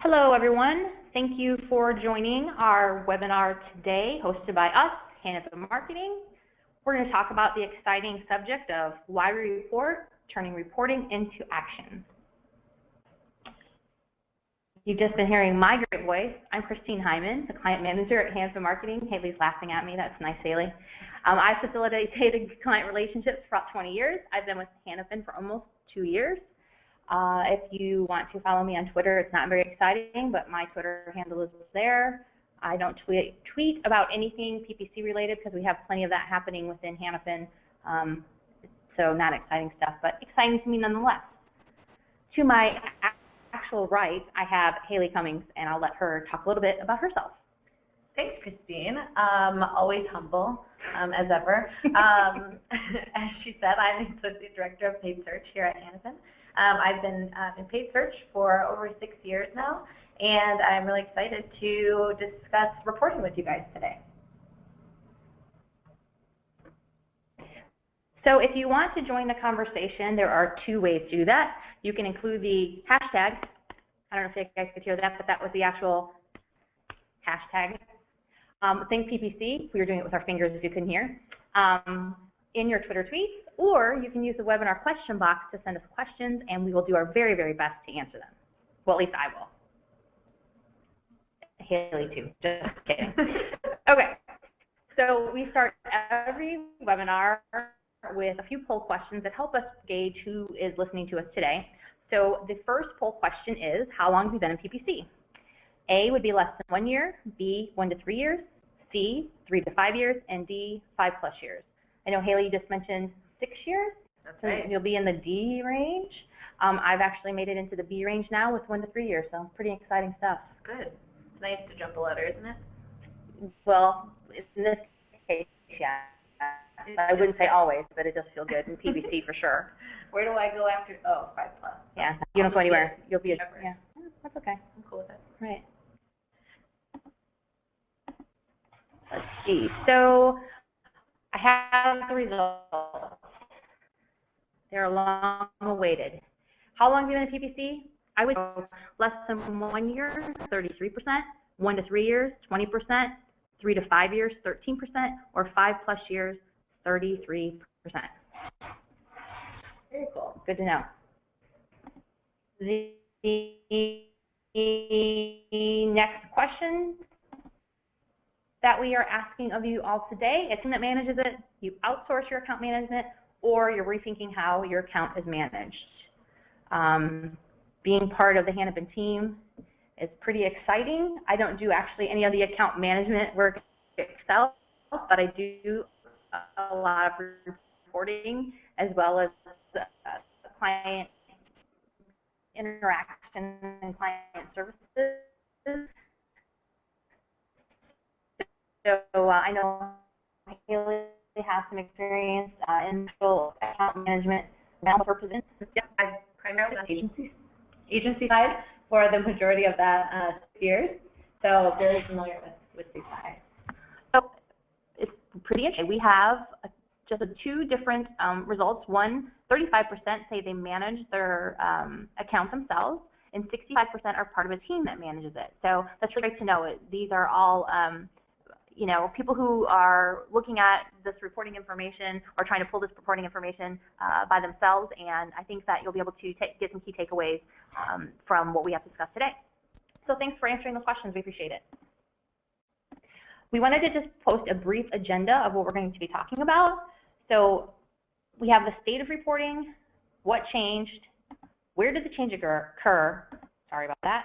Hello, everyone. Thank you for joining our webinar today, hosted by us, Hanapin Marketing. We're going to talk about the exciting subject of why we report, turning reporting into action. You've just been hearing my great voice. I'm Christine Hyman, the client manager at Hanapin Marketing. Haley's laughing at me. That's nice, Haley. I facilitated client relationships for about 20 years. I've been with Hanapin for almost 2 years. If you want to follow me on Twitter, it's not very exciting, but my Twitter handle is there. I don't tweet about anything PPC related because we have plenty of that happening within Hanapin. So not exciting stuff, but exciting to me nonetheless. To my actual right, I have Haley Cummings, and I'll let her talk a little bit about herself. Thanks, Christine. Always humble, as ever. As she said, I'm the Associate Director of Paid Search here at Hanapin. I've been in paid search for over 6 years now, and I'm really excited to discuss reporting with you guys today. So if you want to join the conversation, there are 2 ways to do that. You can include the hashtag. I don't know if you guys could hear that, but that was the actual hashtag. Think PPC. We were doing it with our fingers if you couldn't hear. In your Twitter tweets, or you can use the webinar question box to send us questions, and we will do our very, very best to answer them. Well, at least I will. Haley too, just kidding. Okay, so we start every webinar with a few poll questions that help us gauge who is listening to us today. So the first poll question is, how long have you been in PPC? A would be less than 1 year, B 1 to 3 years, C 3 to 5 years, and D 5+ years. I know, Haley, you just mentioned 6 years. That's so right. You'll be in the D range. I've actually made it into the B range now with 1 to 3 years, so pretty exciting stuff. Good. It's nice to jump a ladder, isn't it? Well, in this case, yeah. I wouldn't say always, but it does feel good in PPC for sure. Where do I go after? Oh, 5+. Yeah, you don't go anywhere. You'll be yeah, that's okay. I'm cool with it. Right. Let's see. So I have the results. They're long awaited. How long have you been in PPC? I would go less than 1 year, 33%, 1 to 3 years, 20%, 3 to 5 years, 13%, or 5+ years, 33%. Very cool. Good to know. The next question that we are asking of you all today, a team that manages it, you outsource your account management, or you're rethinking how your account is managed. Being part of the Hanapin team is pretty exciting. I don't do actually any of the account management work itself, but I do a lot of reporting as well as client interaction and client services. So I know Haley has some experience in account management purposes. Yep, I've primarily on the agency side for the majority of that 6 years, so very familiar with these sides. So it's pretty interesting. We have just 2 different results. 35% say they manage their account themselves, and 65% are part of a team that manages it. So that's really great to know. These are all you know, people who are looking at this reporting information or trying to pull this reporting information by themselves, and I think that you'll be able to get some key takeaways from what we have discussed today. So thanks for answering those questions. We appreciate it. We wanted to just post a brief agenda of what we're going to be talking about. So we have the state of reporting, what changed, where did the change occur, sorry about that,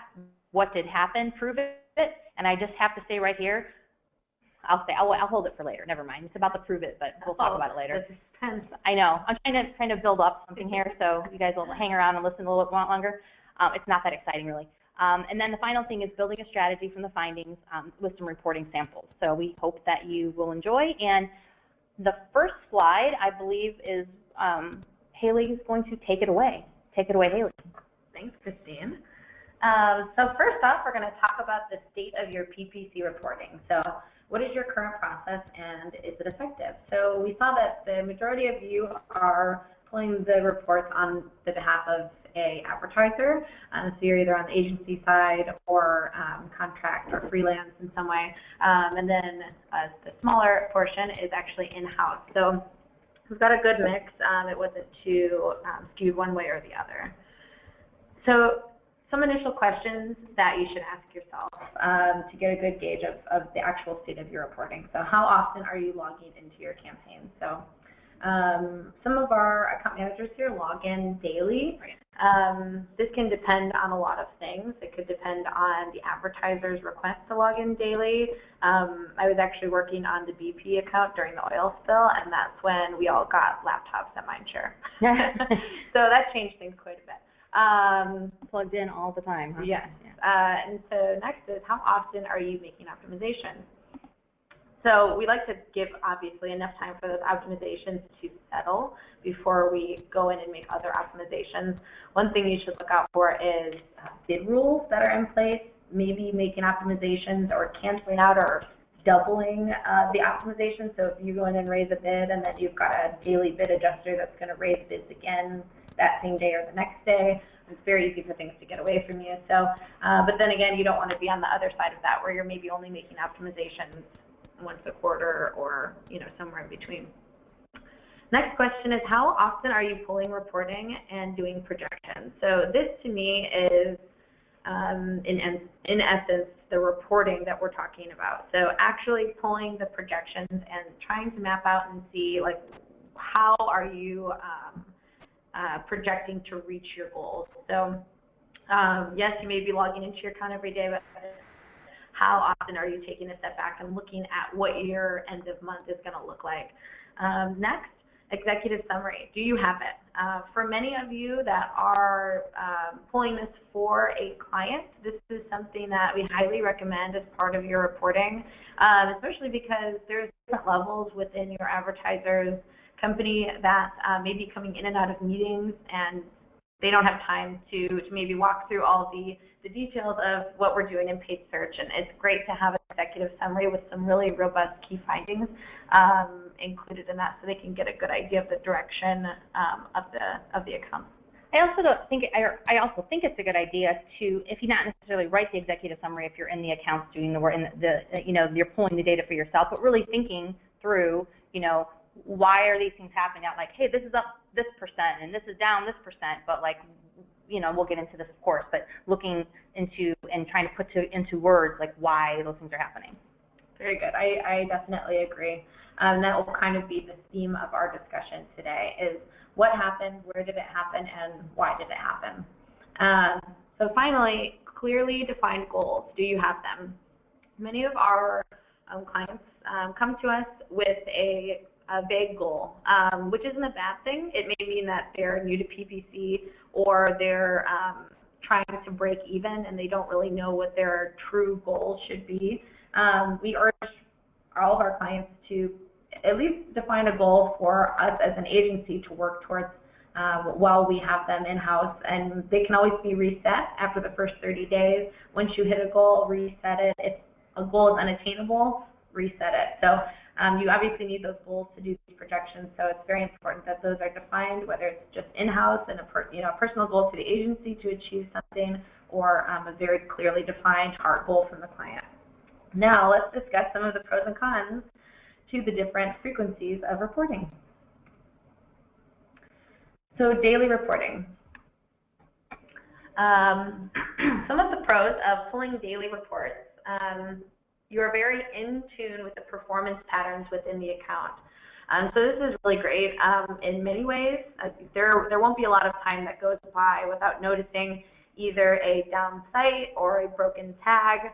what did happen, prove it, and I just have to say right here, I'll hold it for later. Never mind. It's about the prove it, but we'll talk about it later. I know. I'm trying to build up something here, so you guys will hang around and listen a little bit longer. It's not that exciting, really. And then the final thing is building a strategy from the findings with some reporting samples. So we hope that you will enjoy. And the first slide, I believe, is Haley is going to take it away. Take it away, Haley. Thanks, Christine. So first off, we're going to talk about the state of your PPC reporting. So what is your current process, and is it effective? So we saw that the majority of you are pulling the reports on the behalf of a advertiser. So you're either on the agency side or contract or freelance in some way. And then the smaller portion is actually in-house. So we've got a good mix. It wasn't too skewed one way or the other. So some initial questions that you should ask yourself to get a good gauge of the actual state of your reporting. So how often are you logging into your campaign? So some of our account managers here log in daily. This can depend on a lot of things. It could depend on the advertiser's request to log in daily. I was actually working on the BP account during the oil spill, and that's when we all got laptops at Mindshare. So that changed things quite a bit. Plugged in all the time, huh? Yes. And so next is, how often are you making optimizations? So we like to give, obviously, enough time for those optimizations to settle before we go in and make other optimizations. One thing you should look out for is bid rules that are in place, maybe making optimizations or canceling out or doubling the optimization. So if you go in and raise a bid and then you've got a daily bid adjuster that's going to raise bids again that same day or the next day, it's very easy for things to get away from you. So, but then again, you don't want to be on the other side of that where you're maybe only making optimizations once a quarter or, you know, somewhere in between. Next question is, how often are you pulling reporting and doing projections? So this to me is, in essence, the reporting that we're talking about. So actually pulling the projections and trying to map out and see, like, how are you projecting to reach your goals. So yes, you may be logging into your account every day, but how often are you taking a step back and looking at what your end of month is going to look like? Next, executive summary. Do you have it? For many of you that are pulling this for a client, this is something that we highly recommend as part of your reporting, especially because there's different levels within your advertiser's company that may be coming in and out of meetings, and they don't have time to maybe walk through all the details of what we're doing in paid search. And it's great to have an executive summary with some really robust key findings included in that, so they can get a good idea of the direction of the account. I also think it's a good idea to, if you not necessarily write the executive summary, if you're in the accounts doing the work, you're pulling the data for yourself, but really thinking through, why are these things happening? Not like, hey, this is up this percent and this is down this percent, but like, we'll get into this, of course, but looking into and trying to put into words like why those things are happening. Very good. I definitely agree. That will kind of be the theme of our discussion today, is what happened, where did it happen, and why did it happen? So finally, clearly defined goals. Do you have them? Many of our clients come to us with a vague goal, which isn't a bad thing. It may mean that they're new to PPC or they're trying to break even and they don't really know what their true goal should be. We urge all of our clients to at least define a goal for us as an agency to work towards while we have them in-house, and they can always be reset after the first 30 days. Once you hit a goal, reset it. If a goal is unattainable, reset it. So you obviously need those goals to do these projections, so it's very important that those are defined, whether it's just in-house and a personal goal to the agency to achieve something, or a very clearly defined hard goal from the client. Now let's discuss some of the pros and cons to the different frequencies of reporting. So daily reporting. Some of the pros of pulling daily reports. You are very in tune with the performance patterns within the account. So this is really great in many ways. There won't be a lot of time that goes by without noticing either a down site or a broken tag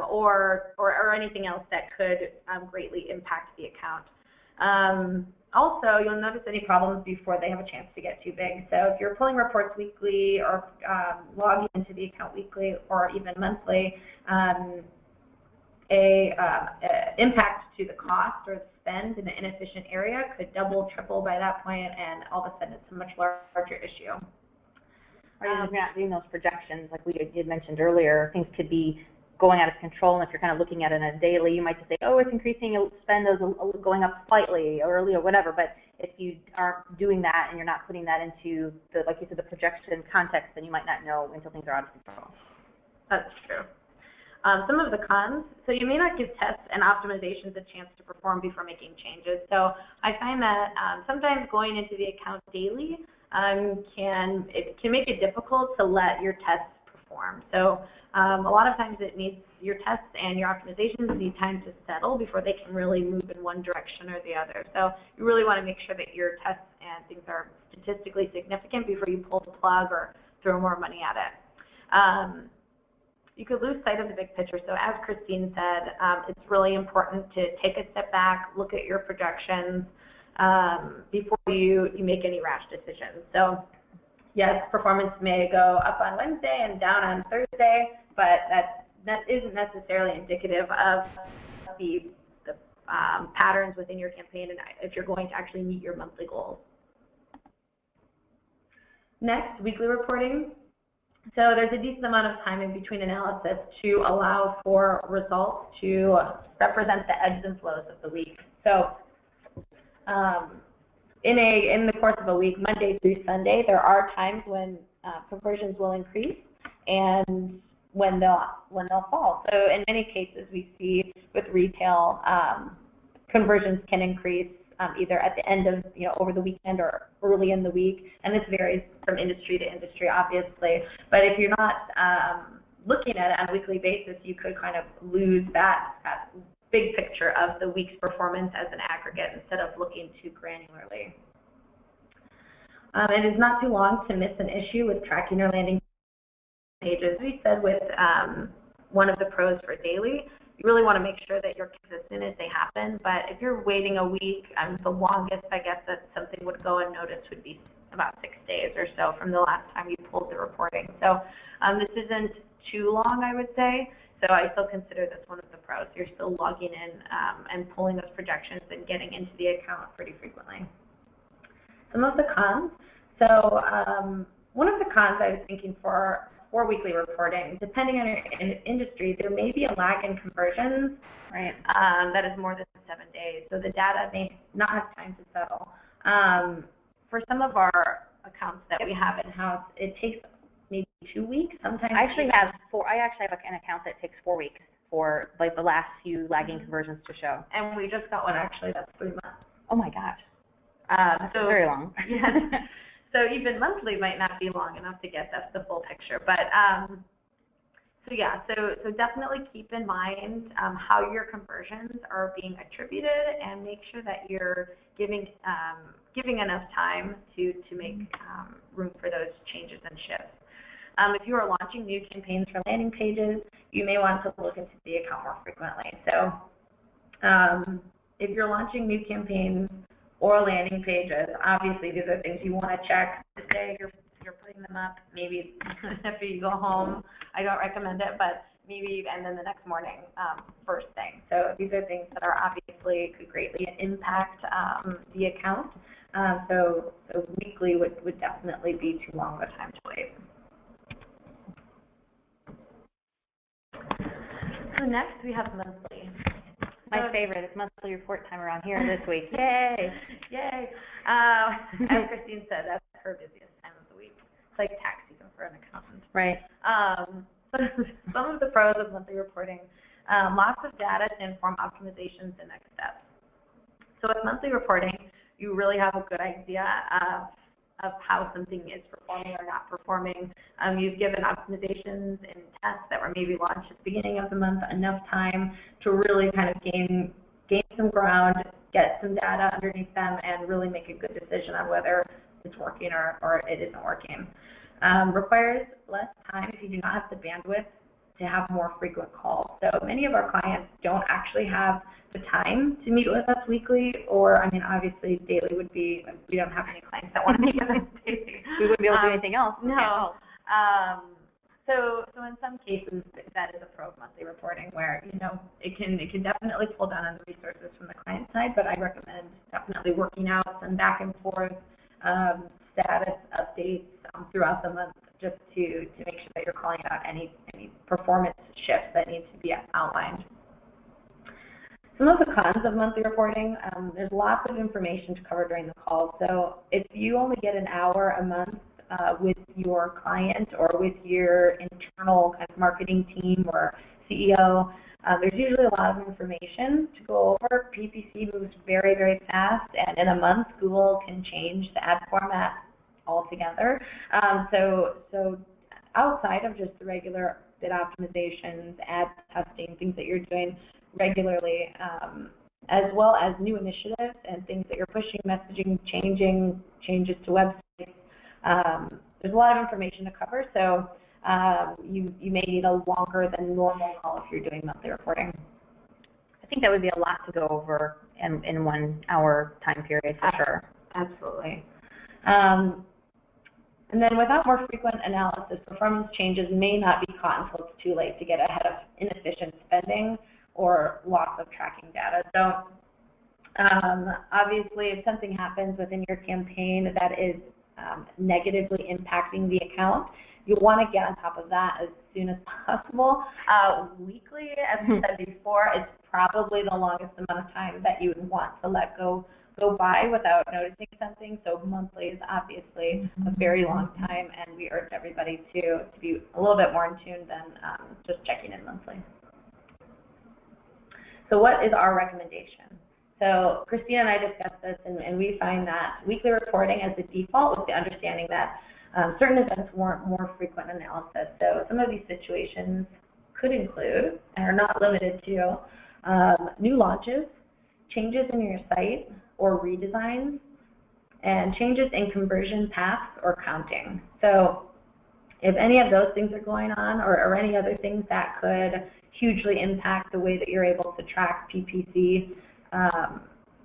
or anything else that could greatly impact the account. Also, you'll notice any problems before they have a chance to get too big. So if you're pulling reports weekly or logging into the account weekly or even monthly, impact to the cost or the spend in an inefficient area could double, triple by that point, and all of a sudden it's a much larger issue. Or you're not doing those projections, like we had mentioned earlier. Things could be going out of control. And if you're kind of looking at it on a daily, you might just say, oh, it's increasing, spend is going up slightly or whatever. But if you aren't doing that and you're not putting that into the, like you said, the projection context, then you might not know until things are out of control. That's true. Some of the cons, so you may not give tests and optimizations a chance to perform before making changes. So I find that sometimes going into the account daily can make it difficult to let your tests perform. So a lot of times it needs your tests and your optimizations need time to settle before they can really move in one direction or the other. So you really want to make sure that your tests and things are statistically significant before you pull the plug or throw more money at it. You could lose sight of the big picture. So as Christine said, it's really important to take a step back, look at your projections before you make any rash decisions. So yes, performance may go up on Wednesday and down on Thursday, but that isn't necessarily indicative of the patterns within your campaign and if you're going to actually meet your monthly goals. Next, weekly reporting. So there's a decent amount of time in between analysis to allow for results to represent the ebbs and flows of the week. So in the course of a week, Monday through Sunday, there are times when conversions will increase and when they'll fall. So in many cases, we see with retail, conversions can increase either at the end of, over the weekend or early in the week, and this varies from industry to industry, obviously. But if you're not looking at it on a weekly basis, you could kind of lose that big picture of the week's performance as an aggregate instead of looking too granularly. It is not too long to miss an issue with tracking your landing pages. We said with one of the pros for daily, you really want to make sure that you're consistent as they happen. But if you're waiting a week, the longest I guess that something would go unnoticed would be about 6 days or so from the last time you pulled the reporting. So this isn't too long, I would say. So I still consider this one of the pros. You're still logging in and pulling those projections and getting into the account pretty frequently. Some of the cons. So one of the cons I was thinking for weekly reporting, depending on your industry, there may be a lag in conversions, right? That is more than 7 days. So the data may not have time to settle. For some of our accounts that we have in-house, it takes maybe 2 weeks. Sometimes I actually have an account that takes 4 weeks for like the last few lagging conversions to show. And we just got one actually that's 3 months. Oh my gosh. So very long. Yeah. So even monthly might not be long enough to get the full picture. But so definitely keep in mind how your conversions are being attributed and make sure that you're giving enough time to make room for those changes and shifts. If you are launching new campaigns for landing pages, you may want to look into the account more frequently. So if you're launching new campaigns or landing pages, obviously these are things you want to check. Today you're putting them up, maybe after you go home. I don't recommend it, but maybe, and then the next morning, first thing. So these are things that are obviously could greatly impact the account. So weekly would definitely be too long of a time to wait. So next we have monthly. My favorite. It's monthly report time around here this week. Yay! Yay! As Christine said, that's her busiest time of the week. It's like tax season for an accountant. Right. Some of the pros of monthly reporting, lots of data to inform optimizations and next steps. So with monthly reporting, you really have a good idea of how something is performing or not performing. You've given optimizations and tests that were maybe launched at the beginning of the month enough time to really kind of gain some ground, get some data underneath them, and really make a good decision on whether it's working or it isn't working. Requires less time if you do not have the bandwidth to have more frequent calls. So many of our clients don't actually have the time to meet with us weekly, or, I mean, obviously daily would be, we don't have any clients that want to meet with us daily. We wouldn't be able to do anything else. No. So in some cases, that is a pro of monthly reporting where, it can definitely pull down on the resources from the client side, but I recommend definitely working out some back and forth status updates throughout the month just to make sure that you're calling out any performance shifts that need to be outlined. Some of the cons of monthly reporting, there's lots of information to cover during the call. So if you only get an hour a month with your client or with your internal kind of marketing team or CEO, there's usually a lot of information to go over. PPC moves very, very fast, and in a month, Google can change the ad format altogether. So outside of just the regular bid optimizations, ad testing, things that you're doing regularly, as well as new initiatives and things that you're pushing, messaging, changes to websites. There's a lot of information to cover, so you may need a longer than normal call if you're doing monthly reporting. I think that would be a lot to go over in 1 hour time period for sure. Absolutely. And then without more frequent analysis, performance changes may not be caught until it's too late to get ahead of inefficient spending or loss of tracking data. So obviously, if something happens within your campaign that is negatively impacting the account, you want to get on top of that as soon as possible. Weekly, as I said before, is probably the longest amount of time that you would want to let go by without noticing something. So monthly is obviously a very long time, and we urge everybody to be a little bit more in tune than just checking in monthly. So what is our recommendation? So Christina and I discussed this, and we find that weekly reporting as the default with the understanding that certain events warrant more frequent analysis. So some of these situations could include, and are not limited to, new launches, changes in your site or redesigns, and changes in conversion paths or counting. So if any of those things are going on, or any other things that could hugely impact the way that you're able to track PPC,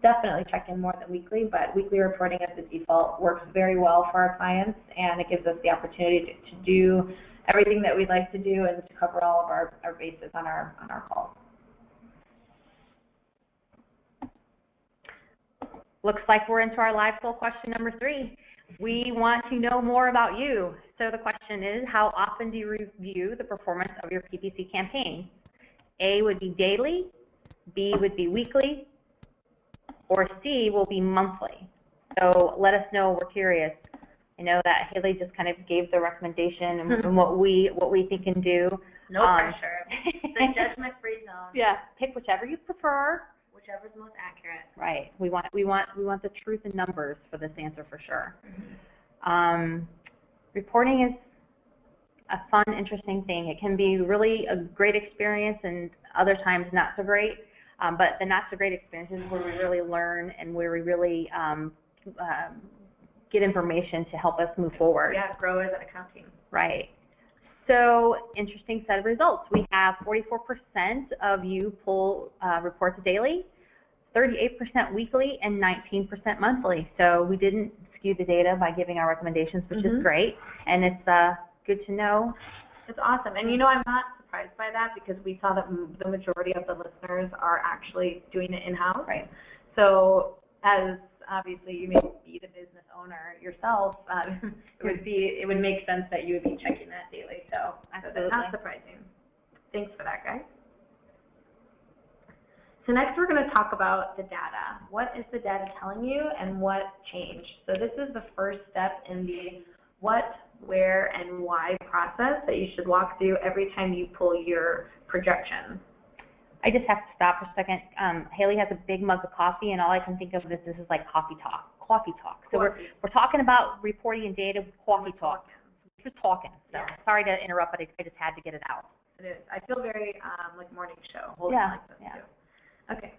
definitely check in more than weekly, but weekly reporting as the default works very well for our clients, and it gives us the opportunity to do everything that we'd like to do and to cover all of our bases on our calls. Looks like we're into our live poll question number 3. We want to know more about you. So the question is, how often do you review the performance of your PPC campaign? A would be daily, B would be weekly, or C will be monthly. So let us know, we're curious. I know that Haley just kind of gave the recommendation and what we think can do. No pressure. It's a judgment-free zone. Yeah, pick whichever you prefer. Whichever is most accurate. Right. We want the truth in numbers for this answer for sure. Reporting is a fun, interesting thing. It can be really a great experience, and other times not so great. But the not so great experiences is where we really learn and where we really get information to help us move forward. Yeah, grow as an account team. Right. So, interesting set of results. We have 44% of you pull reports daily, 38% weekly, and 19% monthly. So we didn't skew the data by giving our recommendations, which is great, and it's good to know. It's awesome. And you know, I'm not surprised by that, because we saw that the majority of the listeners are actually doing it in-house. Right. So as obviously you may be the business owner yourself, it would make sense that you would be checking that daily. So that's not surprising. Thanks for that, guys. So next we're going to talk about the data. What is the data telling you, and what changed? So this is the first step in the what, where, and why process that you should walk through every time you pull your projections. I just have to stop for a second. Haley has a big mug of coffee, and all I can think of is this is like coffee talk. So we're talking about reporting and data with coffee talk. We're just talking. So sorry to interrupt, but I just had to get it out. It is. I feel very like morning show. Like this too. Okay.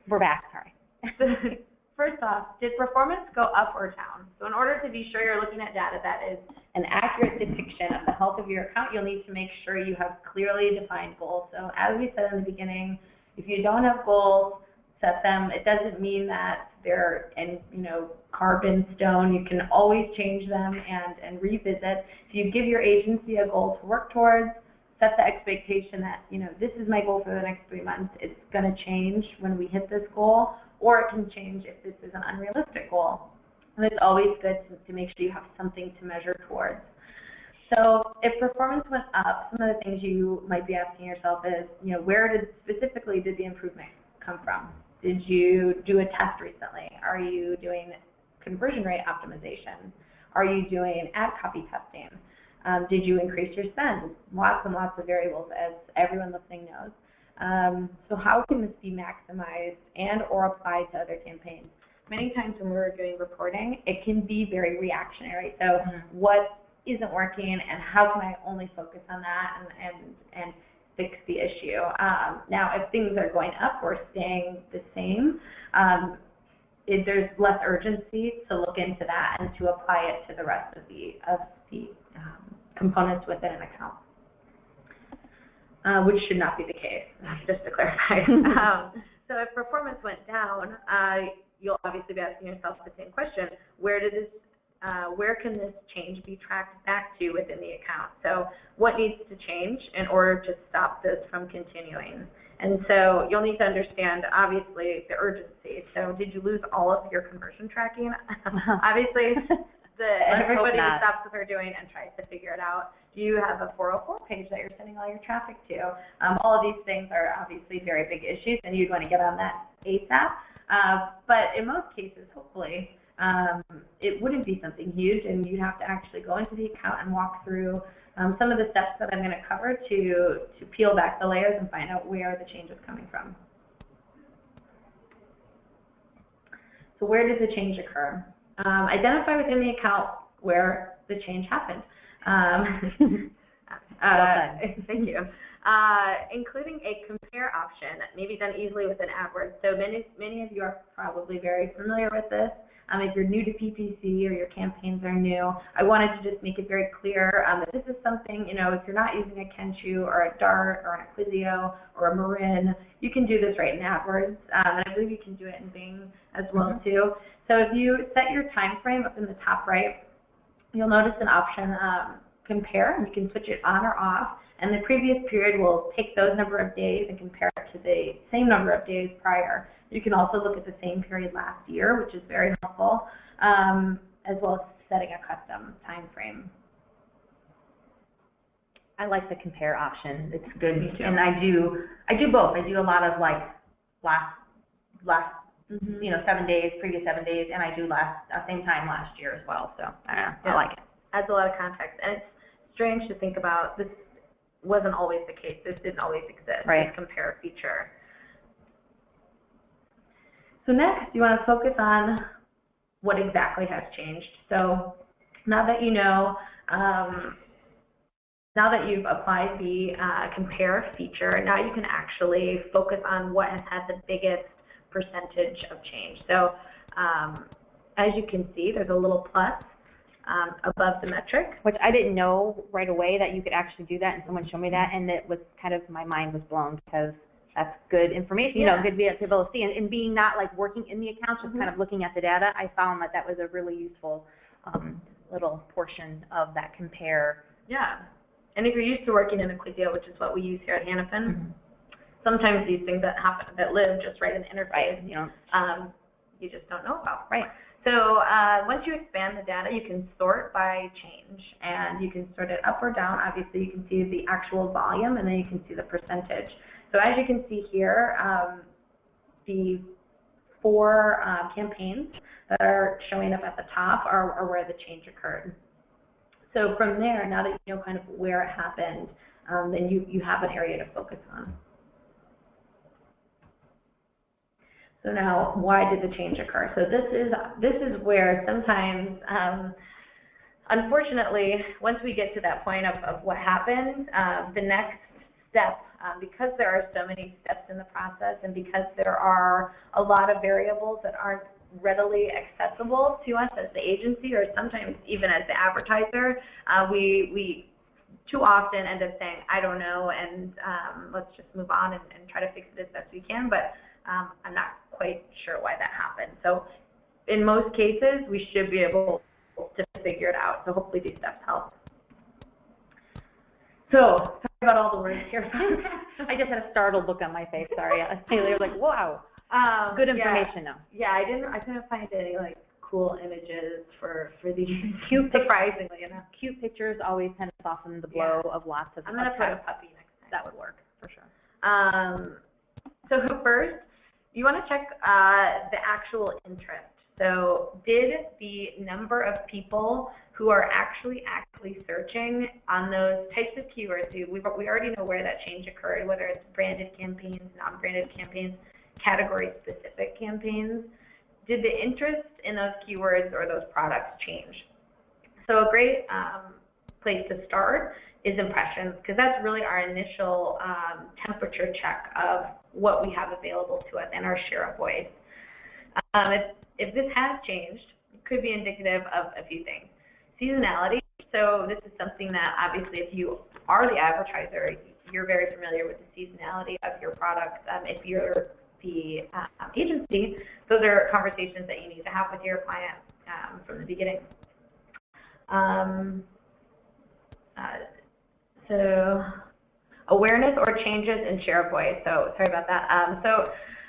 We're back. Sorry. First off, did performance go up or down? So in order to be sure you're looking at data that is an accurate depiction of the health of your account, you'll need to make sure you have clearly defined goals. So as we said in the beginning, if you don't have goals, set them. It doesn't mean that they're carved in stone. You can always change them and revisit. If you give your agency a goal to work towards, set the expectation that, this is my goal for the next 3 months. It's going to change when we hit this goal, or it can change if this is an unrealistic goal. And it's always good to make sure you have something to measure towards. So if performance went up, some of the things you might be asking yourself is, where specifically did the improvement come from? Did you do a test recently? Are you doing conversion rate optimization? Are you doing ad copy testing? Did you increase your spend? Lots and lots of variables, as everyone listening knows. So how can this be maximized and or applied to other campaigns? Many times when we're doing reporting, it can be very reactionary. So what isn't working, and how can I only focus on that and fix the issue? Now, if things are going up or staying the same, there's less urgency to look into that and to apply it to the rest of the components within an account, which should not be the case, just to clarify. So if performance went down, you'll obviously be asking yourself the same question: where can this change be tracked back to within the account? So what needs to change in order to stop this from continuing? And so you'll need to understand, obviously, the urgency. So did you lose all of your conversion tracking? Obviously, everybody stops what they're doing and tries to figure it out. Do you have a 404 page that you're sending all your traffic to? All of these things are obviously very big issues, and you'd want to get on that ASAP. But in most cases, hopefully, it wouldn't be something huge, and you'd have to actually go into the account and walk through some of the steps that I'm going to cover to peel back the layers and find out where the change is coming from. So where does the change occur? Identify within the account where the change happened. Thank you. Including a compare option, maybe done easily within AdWords. So many of you are probably very familiar with this. If you're new to PPC or your campaigns are new, I wanted to just make it very clear that this is something, if you're not using a Kenshu or a Dart or an Acquisio or a Marin, you can do this right in AdWords. And I believe you can do it in Bing as well too. So if you set your time frame up in the top right, you'll notice an option, compare, and you can switch it on or off. And the previous period will take those number of days and compare it to the same number of days prior. You can also look at the same period last year, which is very helpful, as well as setting a custom time frame. I like the compare option. It's good. Me too. And I do both. I do a lot of like last 7 days, previous 7 days, and I do same time last year as well. So I like it. Adds a lot of context, and it's strange to think about. This wasn't always the case. This didn't always exist. Right. This compare feature. So next, you want to focus on what exactly has changed. So now that you know, now that you've applied the compare feature, now you can actually focus on what has had the biggest percentage of change. So as you can see, there's a little plus above the metric. Which I didn't know right away that you could actually do that, and someone showed me that, and it was kind of, my mind was blown, because that's good information, good to be able to see. And being not like working in the accounts, just kind of looking at the data, I found that was a really useful little portion of that compare. Yeah. And if you're used to working in Acquisio, which is what we use here at Hanapin, sometimes these things that happen, that live just right in the interface, you just don't know about. Right. So once you expand the data, you can sort by change, and you can sort it up or down. Obviously, you can see the actual volume, and then you can see the percentage. So as you can see here, the 4 campaigns that are showing up at the top are where the change occurred. So from there, now that you know kind of where it happened, then you have an area to focus on. So now, why did the change occur? So this is where sometimes, unfortunately, once we get to that point of what happened, the next step, because there are so many steps in the process, and because there are a lot of variables that aren't readily accessible to us as the agency, or sometimes even as the advertiser, we too often end up saying, I don't know, and let's just move on and try to fix it as best we can, but I'm not quite sure why that happened. So in most cases, we should be able to figure it out. So hopefully these steps help. So, sorry about all the words here. I just had a startled look on my face. Sorry. I was like, wow. Good information though. Yeah, I couldn't find any like cool images for these. Cute, surprisingly enough. Cute pictures always tend to soften the blow of lots of I'm going to put a text. puppy next time. That would work, for sure. So first, you want to check the actual interest. So did the number of people who are actually searching on those types of keywords, we already know where that change occurred, whether it's branded campaigns, non-branded campaigns, category-specific campaigns. Did the interest in those keywords or those products change? So a great place to start is impressions, because that's really our initial temperature check of what we have available to us and our share of voice. If this has changed, it could be indicative of a few things. Seasonality, so this is something that obviously if you are the advertiser, you're very familiar with the seasonality of your products. If you're the agency, those are conversations that you need to have with your client from the beginning. So awareness or changes in share of voice. So sorry about that.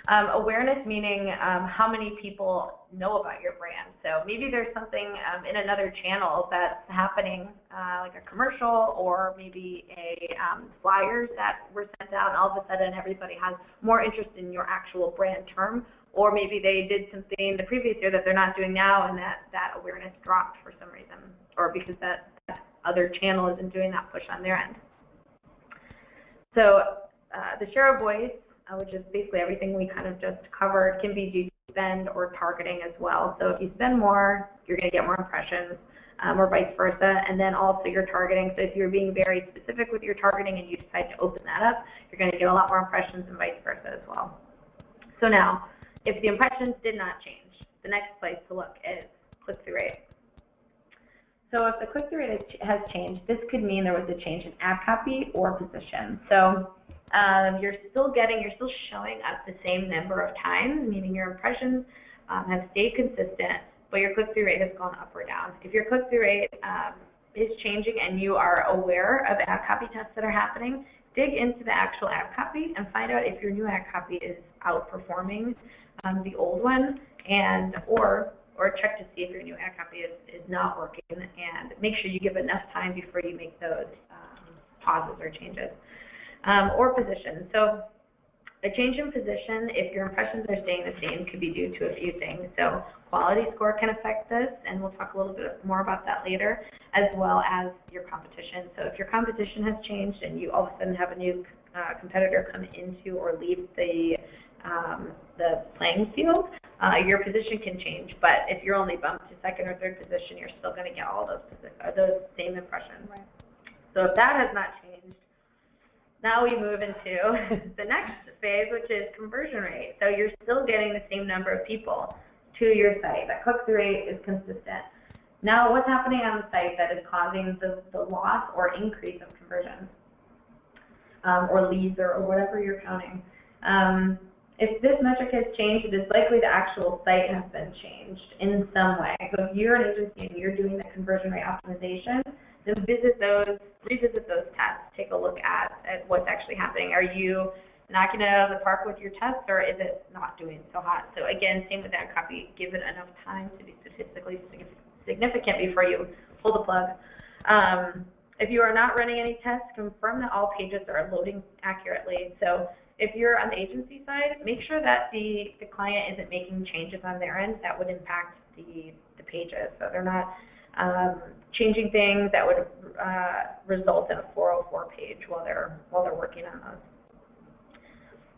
Awareness meaning how many people know about your brand. So maybe there's something in another channel that's happening, like a commercial or maybe a flyers that were sent out, and all of a sudden everybody has more interest in your actual brand term, or maybe they did something the previous year that they're not doing now, and that awareness dropped for some reason, or because that other channel isn't doing that push on their end. So the share of voice, which is basically everything we kind of just covered, can be due to spend or targeting as well. So if you spend more, you're going to get more impressions, or vice versa, and then also your targeting. So if you're being very specific with your targeting and you decide to open that up, you're going to get a lot more impressions and vice versa as well. So now, if the impressions did not change, the next place to look is click-through rate. So if the click-through rate has changed, this could mean there was a change in ad copy or position. So you're still showing up the same number of times, meaning your impressions have stayed consistent, but your click-through rate has gone up or down. If your click-through rate is changing and you are aware of ad copy tests that are happening, dig into the actual ad copy and find out if your new ad copy is outperforming the old one, or check to see if your new ad copy is not working, and make sure you give enough time before you make those pauses or changes. Or position. So a change in position, if your impressions are staying the same, could be due to a few things. So quality score can affect this, and we'll talk a little bit more about that later, as well as your competition. So if your competition has changed and you all of a sudden have a new competitor come into or leave the playing field, your position can change. But if you're only bumped to second or third position, you're still going to get all those same impressions. Right. So if that has not changed, now we move into the next phase, which is conversion rate. So you're still getting the same number of people to your site. That click-through rate is consistent. Now, what's happening on the site that is causing the loss or increase of conversions, or leads, or whatever you're counting? If this metric has changed, it is likely the actual site has been changed in some way. So if you're an agency and you're doing the conversion rate optimization, then revisit those tests. Take a look at what's actually happening. Are you knocking it out of the park with your tests, or is it not doing so hot? So again, same with ad copy. Give it enough time to be statistically significant before you pull the plug. If you are not running any tests, confirm that all pages are loading accurately. So if you're on the agency side, make sure that the client isn't making changes on their end that would impact the pages. So they're not changing things that would result in a 404 page while they're working on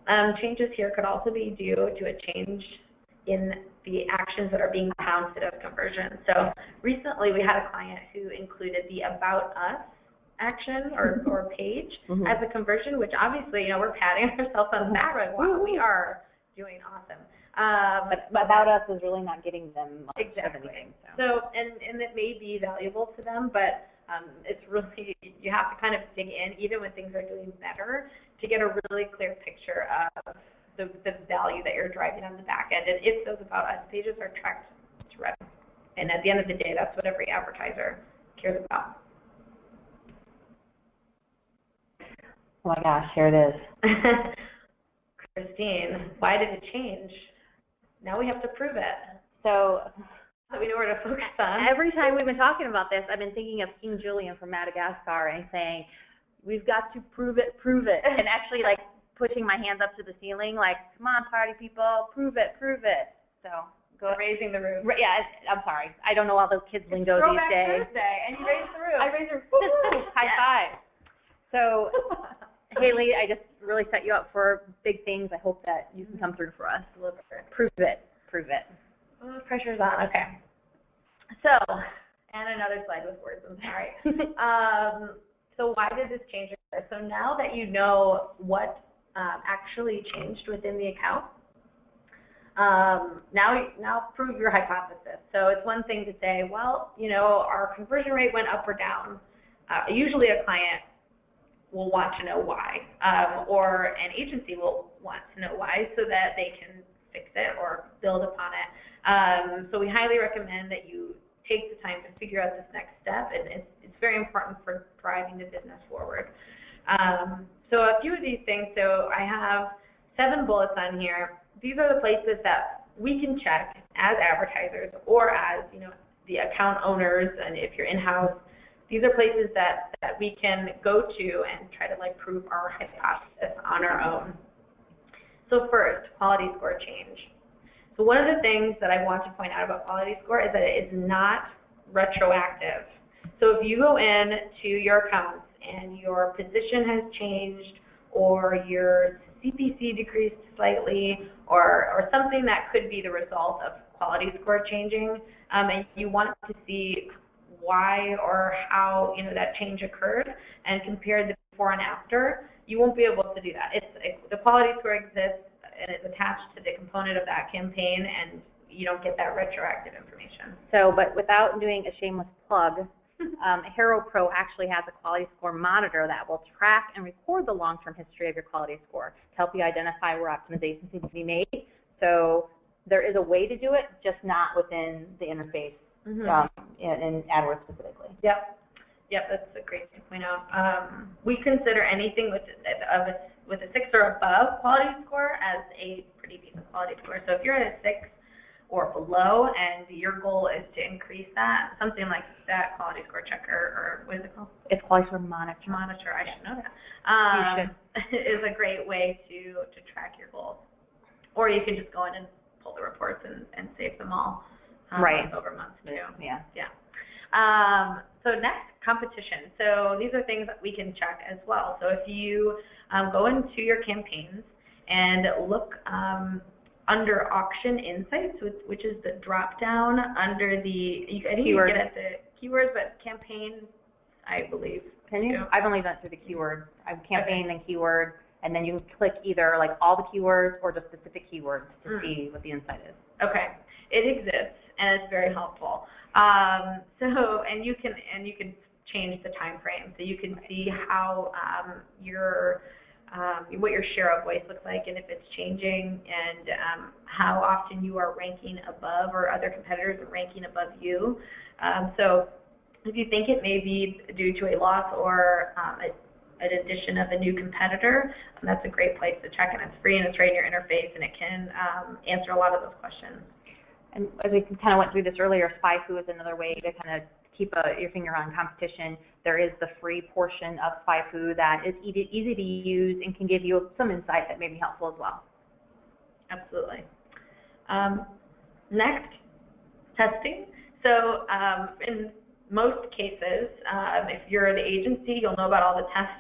those. Changes here could also be due to a change in the actions that are being counted as conversion. So recently we had a client who included the About Us action or page as a conversion, which obviously, we're patting ourselves on the back, like, wow, we are doing awesome. But About Us is really not getting them much of anything. So and it may be valuable to them, but it's really, you have to kind of dig in, even when things are doing better, to get a really clear picture of the value that you're driving on the back end. And if those About Us pages are tracked to revenue. And at the end of the day, that's what every advertiser cares about. Oh my gosh, here it is. Christine, why did it change? Now we have to prove it. So that we know where to focus on. Every time we've been talking about this, I've been thinking of King Julian from Madagascar and saying, we've got to prove it, and actually like pushing my hands up to the ceiling, like, come on, party people, prove it. So go raising the roof. Yeah, I'm sorry. I don't know all those kids' lingo these days. Thursday, and you raised the roof. I raised the roof. High five. So, Haley, I just really set you up for big things. I hope that you can come through for us. Prove it. Oh, pressure's on. Okay. So, and another slide with words. I'm sorry. So why did this change occur? So now that you know what actually changed within the account, now prove your hypothesis. So it's one thing to say, well, you know, our conversion rate went up or down. Usually a client will want to know why, or an agency will want to know why so that they can fix it or build upon it. So we highly recommend that you take the time to figure out this next step, and it's very important for driving the business forward. So a few of these things, so I have 7 bullets on here. These are the places that we can check as advertisers or as, you know, the account owners, and if you're in-house, these are places that we can go to and try to like prove our hypothesis on our own. So first, quality score change. So one of the things that I want to point out about quality score is that it is not retroactive. So if you go in to your accounts and your position has changed, or your CPC decreased slightly, or something that could be the result of quality score changing, and you want to see why or how, you know, that change occurred and compare the before and after, you won't be able to do that. The quality score exists and is attached to the component of that campaign, and you don't get that retroactive information. So, but without doing a shameless plug, HeroPro actually has a quality score monitor that will track and record the long-term history of your quality score to help you identify where optimizations need to be made. So there is a way to do it, just not within the interface in AdWords specifically. Yep, that's a great thing to point out. We consider anything with a 6 or above quality score as a pretty decent quality score. So if you're at a 6 or below and your goal is to increase that, something like that quality score checker, or what is it called? It's quality score monitor. I should know that. You should. Is a great way to track your goals. Or you can just go in and pull the reports and save them all over months too. Yeah. So next, competition. So these are things that we can check as well. So if you go into your campaigns and look under auction insights, which is the drop down under the, I think you can get at the keywords, but campaign, I believe. Can you? I've only done it through the keywords. I've campaign and keyword, and then you can click either like all the keywords or just specific keywords to see what the insight is. Okay, it exists and it's very helpful. So and you can change the time frame, so you can see how what your share of voice looks like, and if it's changing, and how often you are ranking above or other competitors are ranking above you. So if you think it may be due to a loss or an addition of a new competitor, that's a great place to check, and it's free and it's right in your interface, and it can answer a lot of those questions. And as we kind of went through this earlier, SpyFu is another way to kind of keep your finger on competition. There is the free portion of SpyFu that is easy to use and can give you some insight that may be helpful as well. Absolutely. Next, testing. So in most cases, if you're the agency, you'll know about all the tests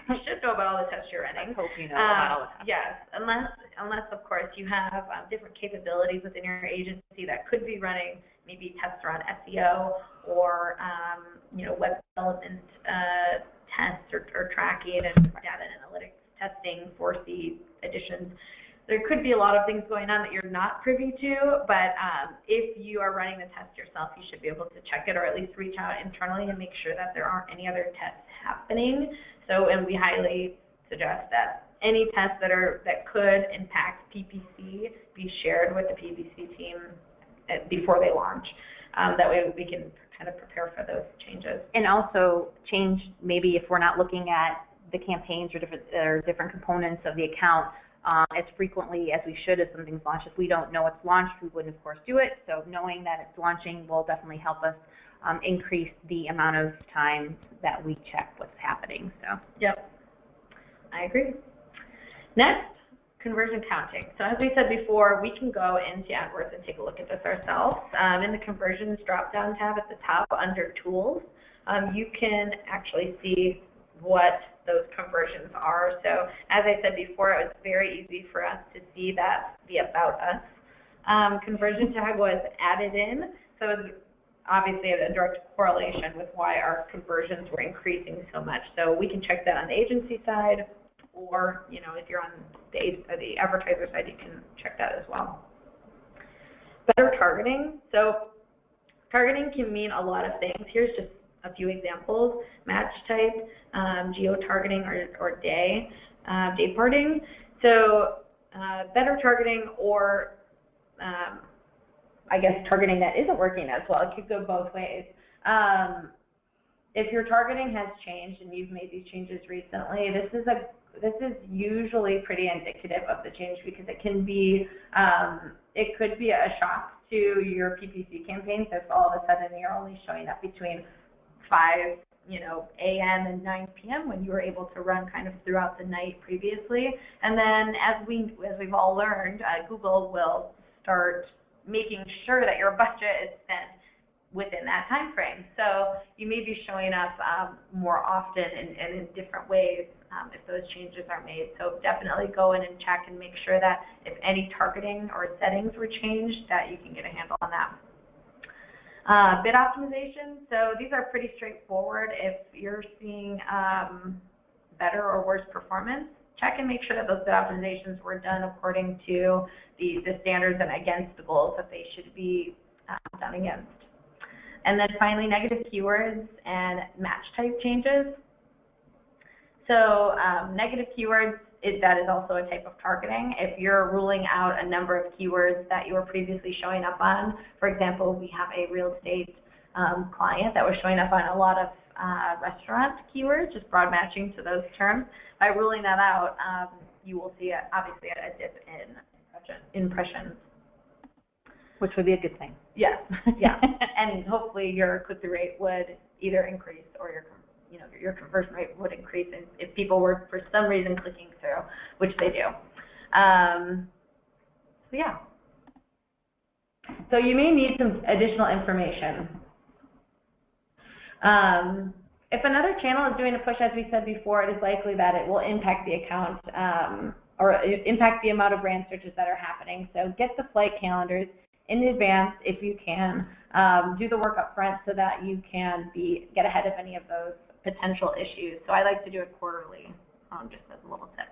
you should know about all the tests you're running. I hope you know about all the tests. Yes, unless of course you have different capabilities within your agency that could be running maybe tests around SEO or web development tests or tracking and data analytics testing, 4C additions. There could be a lot of things going on that you're not privy to, but if you are running the test yourself, you should be able to check it, or at least reach out internally and make sure that there aren't any other tests happening. So, and we highly suggest that any tests that could impact PPC be shared with the PPC team before they launch. That way we can kind of prepare for those changes. And also change, maybe if we're not looking at the campaigns or different components of the account, as frequently as we should if something's launched. If we don't know it's launched, we wouldn't, of course, do it. So knowing that it's launching will definitely help us increase the amount of time that we check what's happening. So. Yep, I agree. Next, conversion counting. So as we said before, we can go into AdWords and take a look at this ourselves. In the conversions drop-down tab at the top under Tools, you can actually see what those conversions are. So as I said before, it was very easy for us to see that the About Us conversion tag was added in. So it was obviously a direct correlation with why our conversions were increasing so much. So we can check that on the agency side, or if you're on the advertiser side, you can check that as well. Better targeting. So targeting can mean a lot of things. Here's just a few examples: match type, geo-targeting, or day parting. So better targeting, or I guess targeting that isn't working as well. It could go both ways. If your targeting has changed and you've made these changes recently, this is usually pretty indicative of the change, because it can be, it could be a shock to your PPC campaign. So if all of a sudden you're only showing up between 5 a.m. and 9 p.m. when you were able to run kind of throughout the night previously, and then as we've all learned, Google will start making sure that your budget is spent within that time frame. So you may be showing up more often and in different ways if those changes are made. So definitely go in and check and make sure that if any targeting or settings were changed, that you can get a handle on that. Bid optimization. So these are pretty straightforward. If you're seeing better or worse performance, check and make sure that those bid optimizations were done according to the standards and against the goals that they should be done against. And then finally, negative keywords and match type changes. So negative keywords, that is also a type of targeting. If you're ruling out a number of keywords that you were previously showing up on, for example, we have a real estate client that was showing up on a lot of restaurant keywords, just broad matching to those terms. By ruling that out, you will see obviously a dip in impressions. Which would be a good thing. Yes, yeah, and hopefully your click-through rate would either increase or your conversion rate would increase if people were for some reason clicking through, which they do. So yeah. So you may need some additional information. If another channel is doing a push, as we said before, it is likely that it will impact the account or impact the amount of brand searches that are happening. So get the flight calendars in advance if you can. Do the work up front so that you can get ahead of any of those potential issues. So I like to do it quarterly, just as a little tip.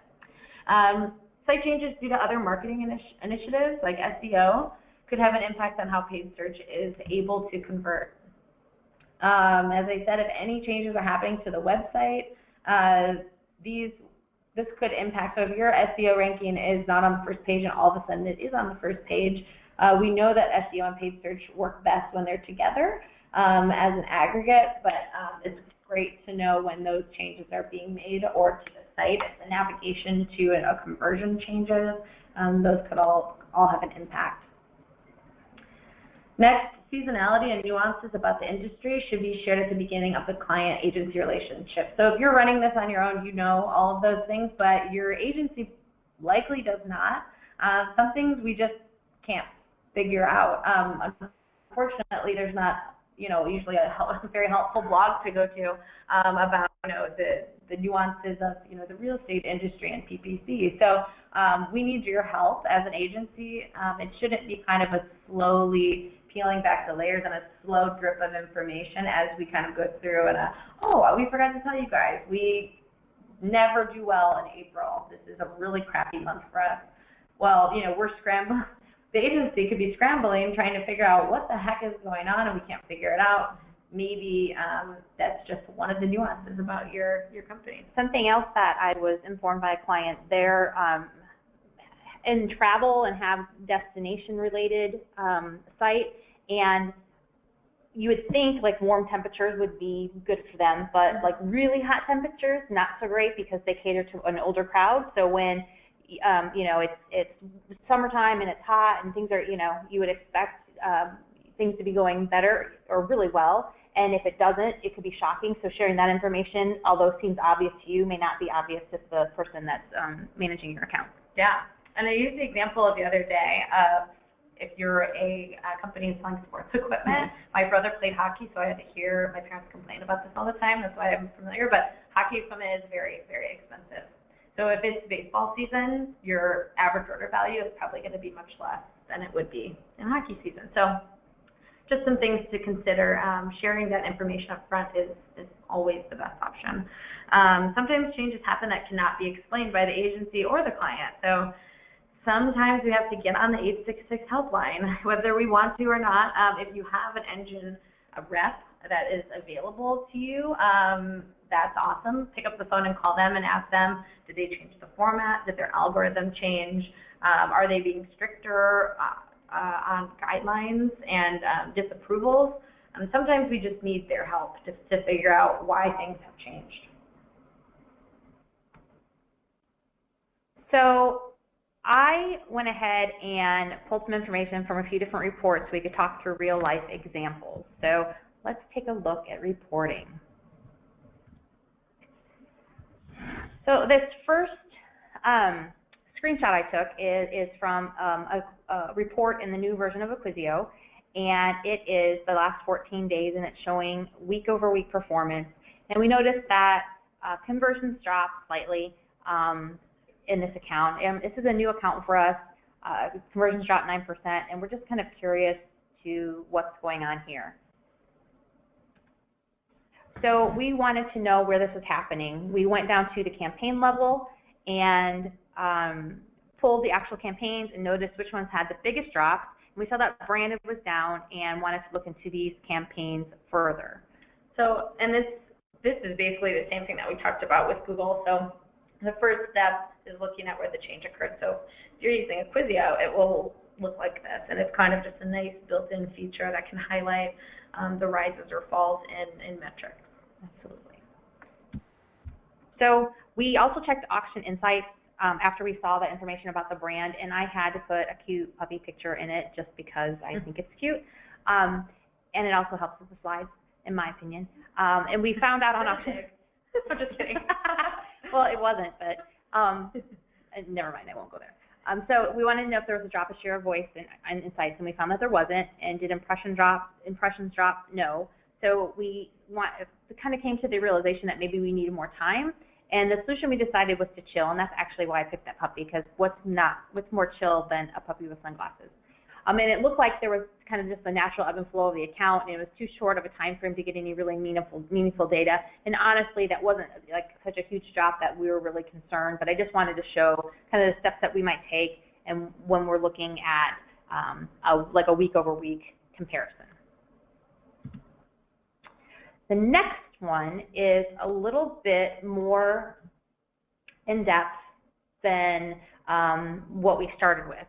Site changes due to other marketing initiatives like SEO could have an impact on how paid search is able to convert. As I said, if any changes are happening to the website, this could impact. So if your SEO ranking is not on the first page and all of a sudden it is on the first page, we know that SEO and paid search work best when they're together as an aggregate, but it's great to know when those changes are being made, or to the site, if the navigation to a conversion changes, those could all have an impact. Next, seasonality and nuances about the industry should be shared at the beginning of the client-agency relationship. So if you're running this on your own, you know all of those things, but your agency likely does not. Some things we just can't figure out. Unfortunately, there's not, usually a very helpful blog to go to about, the nuances of, the real estate industry and PPC. So we need your help as an agency. It shouldn't be kind of a slowly peeling back the layers and a slow drip of information as we kind of go through and we forgot to tell you guys, we never do well in April. This is a really crappy month for us. Well, we're scrambling. The agency could be scrambling, trying to figure out what the heck is going on, and we can't figure it out. Maybe that's just one of the nuances about your company. Something else that I was informed by a client, they're in travel and have destination-related site, and you would think like warm temperatures would be good for them, but like really hot temperatures, not so great, because they cater to an older crowd. So when you know, it's summertime and it's hot and things are, you know, you would expect things to be going better or really well. And if it doesn't, it could be shocking. So sharing that information, although it seems obvious to you, may not be obvious to the person that's managing your account. Yeah, and I used the example of the other day of if you're a company selling sports equipment. My brother played hockey, so I had to hear my parents complain about this all the time. That's why I'm familiar. But hockey equipment is very, very expensive. So if it's baseball season, your average order value is probably going to be much less than it would be in hockey season. So just some things to consider. Sharing that information up front is always the best option. Sometimes changes happen that cannot be explained by the agency or the client. So sometimes we have to get on the 866 helpline, whether we want to or not. If you have an engine rep that is available to you, that's awesome. Pick up the phone and call them and ask them, did they change the format? Did their algorithm change? Are they being stricter on guidelines and disapprovals? Sometimes we just need their help to figure out why things have changed. So I went ahead and pulled some information from a few different reports so we could talk through real life examples. So let's take a look at reporting. So this first screenshot I took is from a report in the new version of Acquisio, and it is the last 14 days, and it's showing week-over-week performance. And we noticed that conversions dropped slightly in this account, and this is a new account for us. Conversions dropped 9%, and we're just kind of curious to what's going on here. So we wanted to know where this was happening. We went down to the campaign level and pulled the actual campaigns and noticed which ones had the biggest drops. And we saw that branded was down and wanted to look into these campaigns further. So, and this is basically the same thing that we talked about with Google. So the first step is looking at where the change occurred. So if you're using Acquisio, it will look like this, and it's kind of just a nice built-in feature that can highlight the rises or falls in metrics. Absolutely. So we also checked Auction Insights after we saw that information about the brand, and I had to put a cute puppy picture in it just because I think it's cute. And it also helps with the slides, in my opinion. And we found out on Auction. I'm just kidding. Well, it wasn't, but never mind, I won't go there. So we wanted to know if there was a drop of share of voice in Insights, and we found that there wasn't. And did impressions drop? No. So we kind of came to the realization that maybe we needed more time. And the solution we decided was to chill, and that's actually why I picked that puppy, because what's more chill than a puppy with sunglasses? And it looked like there was kind of just a natural ebb and flow of the account, and it was too short of a time frame to get any really meaningful data. And honestly, that wasn't like such a huge drop that we were really concerned, but I just wanted to show kind of the steps that we might take and when we're looking at like a week-over-week comparison. The next one is a little bit more in-depth than what we started with.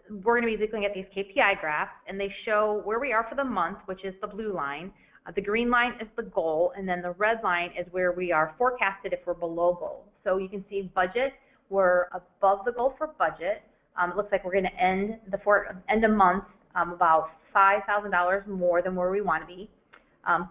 We're going to be looking at these KPI graphs, and they show where we are for the month, which is the blue line. The green line is the goal, and then the red line is where we are forecasted if we're below goal. So you can see budget, we're above the goal for budget. It looks like we're going to end the month about $5,000 more than where we want to be.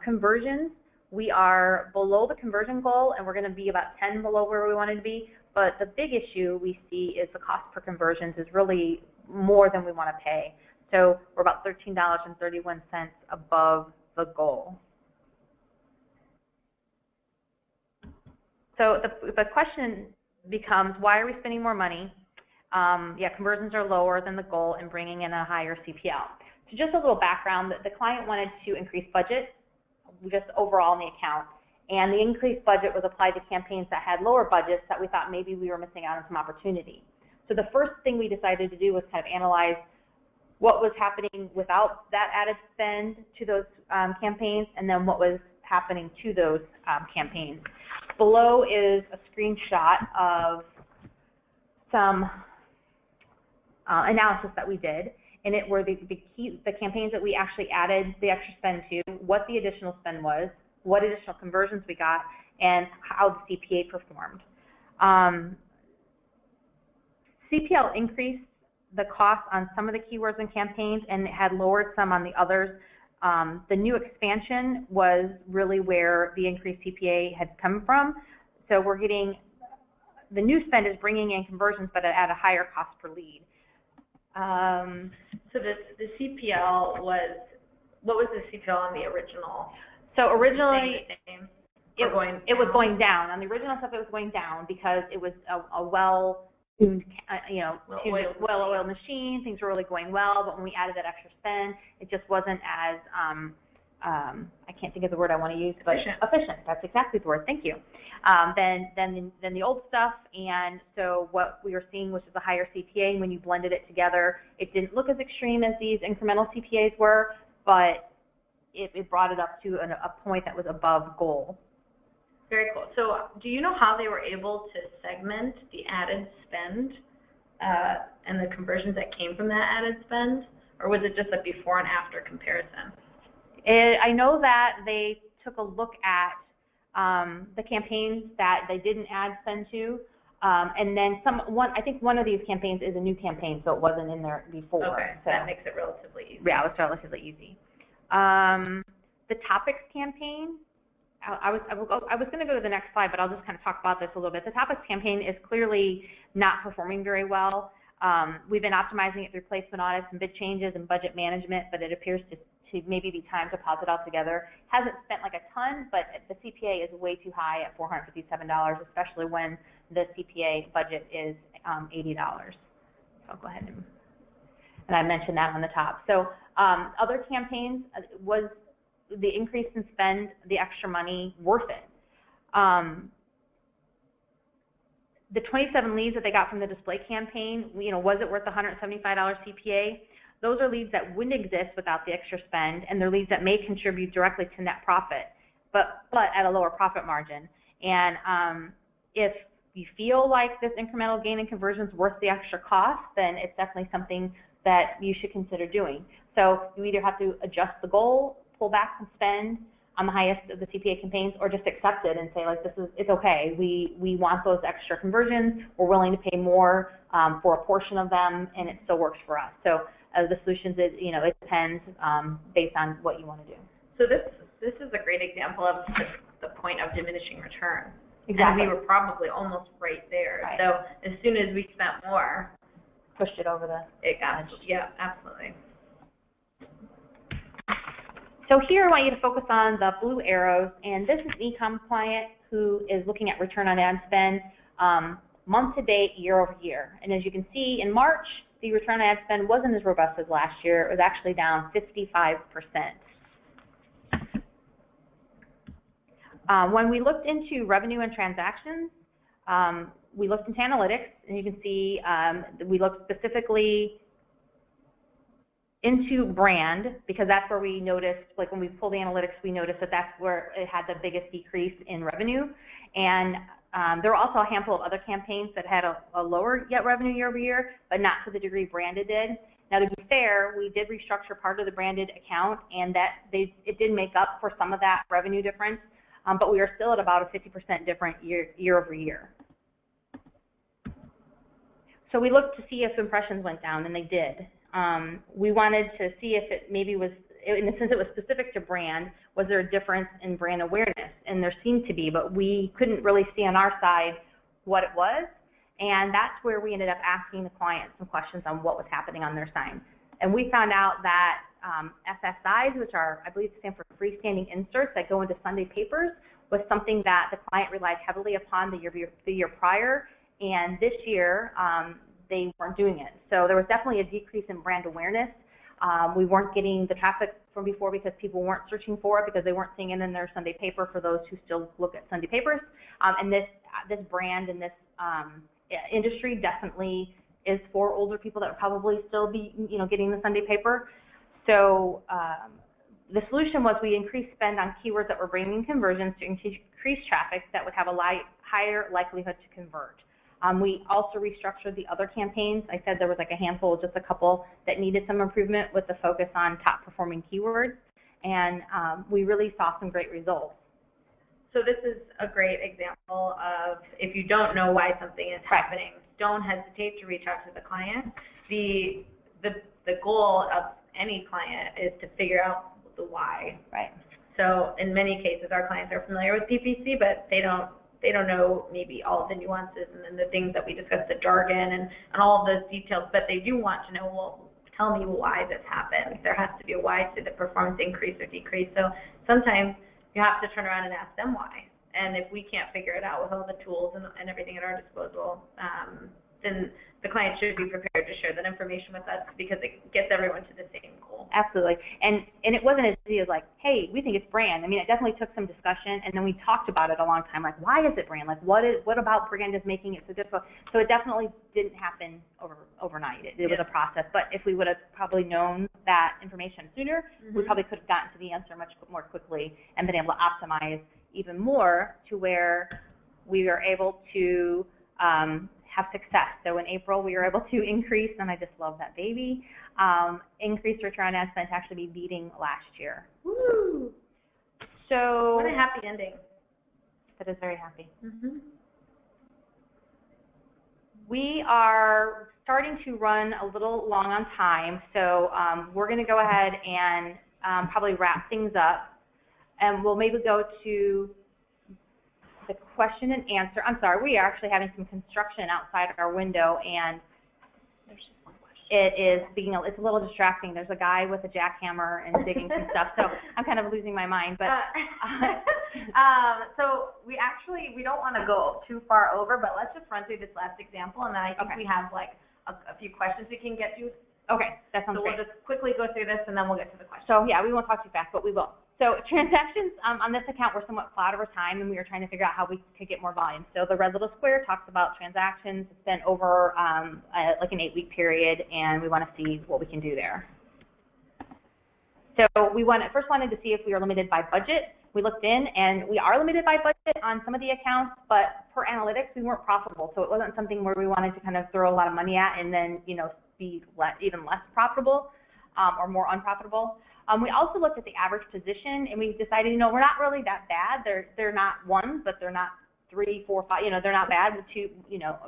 Conversions, we are below the conversion goal, and we're going to be about 10 below where we wanted to be. But the big issue we see is the cost per conversions is really more than we want to pay. So we're about $13.31 above the goal. So the question becomes, why are we spending more money? Yeah, conversions are lower than the goal and bringing in a higher CPL. So just a little background, the client wanted to increase budget just overall in the account. And the increased budget was applied to campaigns that had lower budgets that we thought maybe we were missing out on some opportunity. So the first thing we decided to do was kind of analyze what was happening without that added spend to those campaigns, and then what was happening to those campaigns. Below is a screenshot of some analysis that we did, and it were the campaigns that we actually added the extra spend to, what the additional spend was, what additional conversions we got, and how the CPA performed. CPL increased the cost on some of the keywords and campaigns, and it had lowered some on the others. The new expansion was really where the increased CPA had come from. So we're getting, the new spend is bringing in conversions, but at a higher cost per lead. So the CPL was, what was the CPL on the original? So originally, it was down? going down. On the original stuff, it was going down because it was a well-tuned, well-oiled machine. Things were really going well, but when we added that extra spend, it just wasn't as, I can't think of the word I want to use, but efficient. That's exactly the word. Thank you. Than the old stuff, and so what we were seeing was just a higher CPA. And when you blended it together, it didn't look as extreme as these incremental CPAs were, but it brought it up to a point that was above goal. Very cool. So do you know how they were able to segment the added spend and the conversions that came from that added spend, or was it just a before and after comparison? I know that they took a look at the campaigns that they didn't add spend to, and then I think one of these campaigns is a new campaign, so it wasn't in there before. Okay, so that makes it relatively easy. Yeah, it was relatively easy. The topics campaign, I was going to go to the next slide, but I'll just kind of talk about this a little bit. The topics campaign is clearly not performing very well. We've been optimizing it through placement audits and bid changes and budget management, but it appears to maybe be time to pause it altogether. Hasn't spent like a ton, but the CPA is way too high at $457, especially when the CPA budget is $80. So I'll go ahead and I mentioned that on the top. So other campaigns, was the increase in spend, the extra money, worth it? The 27 leads that they got from the display campaign, was it worth the $175 CPA? Those are leads that wouldn't exist without the extra spend, and they're leads that may contribute directly to net profit, but at a lower profit margin. And if you feel like this incremental gain in conversion is worth the extra cost, then it's definitely something that you should consider doing. So you either have to adjust the goal, pull back some spend on the highest of the CPA campaigns, or just accept it and say, like, it's okay. We want those extra conversions. We're willing to pay more for a portion of them, and it still works for us. So the solutions is, it depends based on what you want to do. So this is a great example of the point of diminishing return. Exactly. And we were probably almost right there. Right. So as soon as we spent more, Pushed it over it got, yeah, absolutely. So here I want you to focus on the blue arrows, and this is an e-com client who is looking at return on ad spend month to date, year over year. And as you can see, in March, the return on ad spend wasn't as robust as last year. It was actually down 55%. When we looked into revenue and transactions, we looked into analytics, and you can see we looked specifically into brand, because that's where we noticed, like when we pulled the analytics, we noticed that that's where it had the biggest decrease in revenue. And there were also a handful of other campaigns that had a lower yet revenue year over year, but not to the degree branded did. Now, to be fair, we did restructure part of the branded account, and it did make up for some of that revenue difference, but we are still at about a 50% different year over year. So we looked to see if impressions went down, and they did. We wanted to see if it maybe was, since it was specific to brand, was there a difference in brand awareness? And there seemed to be, but we couldn't really see on our side what it was. And that's where we ended up asking the client some questions on what was happening on their side. And we found out that SSIs, which are, I believe, stand for freestanding inserts that go into Sunday papers, was something that the client relied heavily upon the year prior. And this year, they weren't doing it. So there was definitely a decrease in brand awareness. We weren't getting the traffic from before because people weren't searching for it because they weren't seeing it in their Sunday paper for those who still look at Sunday papers. And this brand and this industry definitely is for older people that would probably still be, getting the Sunday paper. So the solution was we increased spend on keywords that were bringing conversions to increase traffic that would have a higher likelihood to convert. We also restructured the other campaigns. I said there was like a handful, just a couple that needed some improvement with the focus on top performing keywords, and we really saw some great results. So this is a great example of if you don't know why something is happening, don't hesitate to reach out to the client. The goal of any client is to figure out the why. Right. So in many cases, our clients are familiar with PPC, but they don't know maybe all of the nuances and then the things that we discussed, the jargon and all of those details, but they do want to know, well, tell me why this happened. There has to be a why to the performance increase or decrease. So sometimes you have to turn around and ask them why. And if we can't figure it out with all the tools and everything at our disposal, then the client should be prepared to share that information with us because it gets everyone to the same goal. Absolutely. And it wasn't as easy as like, hey, we think it's brand. I mean, it definitely took some discussion, and then we talked about it a long time. Like, why is it brand? Like, what about brand is making it so difficult? So it definitely didn't happen overnight. It was a process. But if we would have probably known that information sooner, we probably could have gotten to the answer much more quickly and been able to optimize even more to where we were able to have success. So in April, we were able to increase, and I just love that baby, increase return on ad spend to actually be beating last year. Woo! So What a happy ending. That is very happy. We are starting to run a little long on time, so we're going to go ahead and probably wrap things up, and we'll maybe go to the question and answer. I'm sorry, we are actually having some construction outside our window, and there's just one question. It's a little distracting. There's a guy with a jackhammer and digging some stuff, so I'm kind of losing my mind. But so we don't want to go too far over, but let's just run through this last example, and then I think we have like a few questions we can get to. Okay, that sounds great. So we'll just quickly go through this, and then we'll get to the questions. So yeah, we won't talk too fast, but we will. So transactions on this account were somewhat flat over time, and we were trying to figure out how we could get more volume. So the red little square talks about transactions spent over like an 8-week period, and we want to see what we can do there. So we first wanted to see if we were limited by budget. We looked in, and we are limited by budget on some of the accounts, but per analytics, we weren't profitable. So it wasn't something where we wanted to kind of throw a lot of money at and then, be even less profitable or more unprofitable. We also looked at the average position, and we decided, we're not really that bad. They're not 1, but they're not 3, 4, 5. They're not bad. With 2,